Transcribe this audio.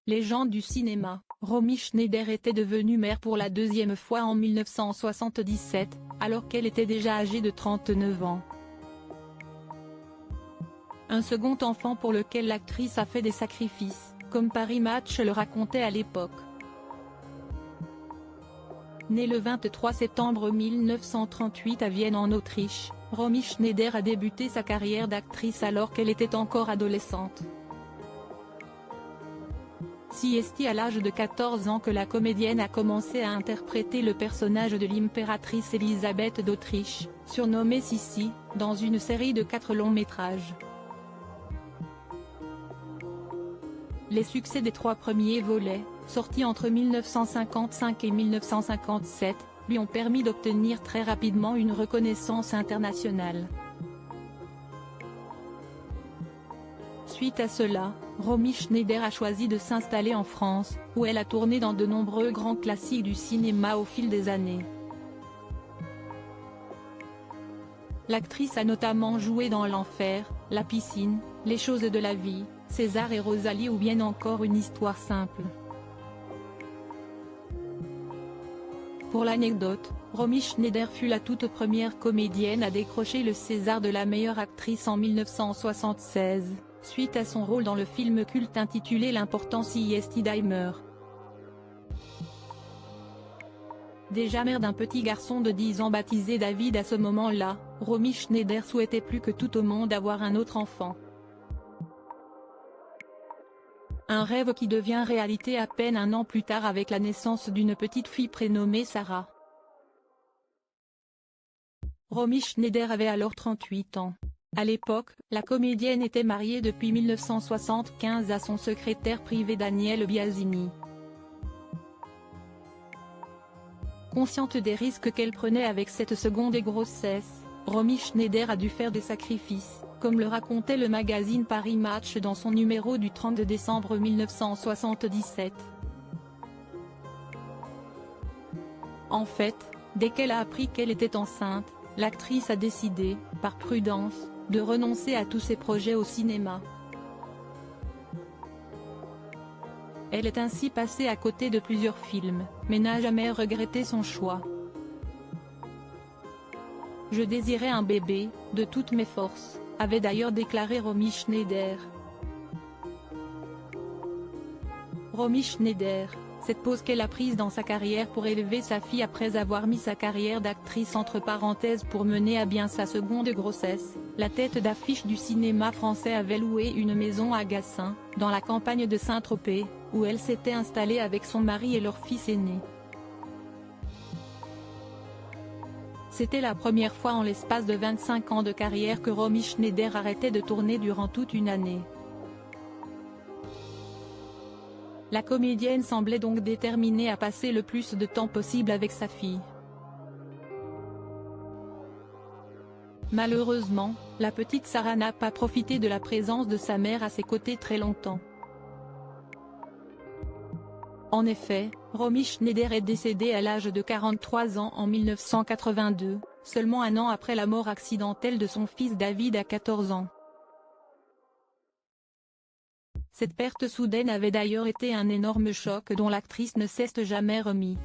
Légende du cinéma, Romy Schneider était devenue mère pour la deuxième fois en 1977, alors qu'elle était déjà âgée de 39 ans. Un second enfant pour lequel l'actrice a fait des sacrifices, comme Paris Match le racontait à l'époque. Née le 23 septembre 1938 à Vienne en Autriche, Romy Schneider a débuté sa carrière d'actrice alors qu'elle était encore adolescente. C'est à l'âge de 14 ans que la comédienne a commencé à interpréter le personnage de l'impératrice Élisabeth d'Autriche, surnommée Sissi, dans une série de 4 longs métrages. Les succès des 3 premiers volets, sortis entre 1955 et 1957, lui ont permis d'obtenir très rapidement une reconnaissance internationale. Suite à cela, Romy Schneider a choisi de s'installer en France, où elle a tourné dans de nombreux grands classiques du cinéma au fil des années. L'actrice a notamment joué dans L'Enfer, La Piscine, Les Choses de la Vie, César et Rosalie ou bien encore Une Histoire simple. Pour l'anecdote, Romy Schneider fut la toute première comédienne à décrocher le César de la meilleure actrice en 1976, suite à son rôle dans le film culte intitulé L'important c'est Dahmer. Déjà mère d'un petit garçon de 10 ans baptisé David à ce moment-là, Romy Schneider souhaitait plus que tout au monde avoir un autre enfant. Un rêve qui devient réalité à peine un an plus tard avec la naissance d'une petite fille prénommée Sarah. Romy Schneider avait alors 38 ans. À l'époque, la comédienne était mariée depuis 1975 à son secrétaire privé Daniel Biasini. Consciente des risques qu'elle prenait avec cette seconde grossesse, Romy Schneider a dû faire des sacrifices, comme le racontait le magazine Paris Match dans son numéro du 30 décembre 1977. En fait, dès qu'elle a appris qu'elle était enceinte, l'actrice a décidé, par prudence, de renoncer à tous ses projets au cinéma. Elle est ainsi passée à côté de plusieurs films, mais n'a jamais regretté son choix. « Je désirais un bébé, de toutes mes forces », avait d'ailleurs déclaré Romy Schneider. Romy Schneider, cette pause qu'elle a prise dans sa carrière pour élever sa fille après avoir mis sa carrière d'actrice entre parenthèses pour mener à bien sa seconde grossesse, la tête d'affiche du cinéma français avait loué une maison à Gassin, dans la campagne de Saint-Tropez, où elle s'était installée avec son mari et leur fils aîné. C'était la première fois en l'espace de 25 ans de carrière que Romy Schneider arrêtait de tourner durant toute une année. La comédienne semblait donc déterminée à passer le plus de temps possible avec sa fille. Malheureusement, la petite Sarah n'a pas profité de la présence de sa mère à ses côtés très longtemps. En effet, Romy Schneider est décédée à l'âge de 43 ans en 1982, seulement un an après la mort accidentelle de son fils David à 14 ans. Cette perte soudaine avait d'ailleurs été un énorme choc dont l'actrice ne s'est jamais remise.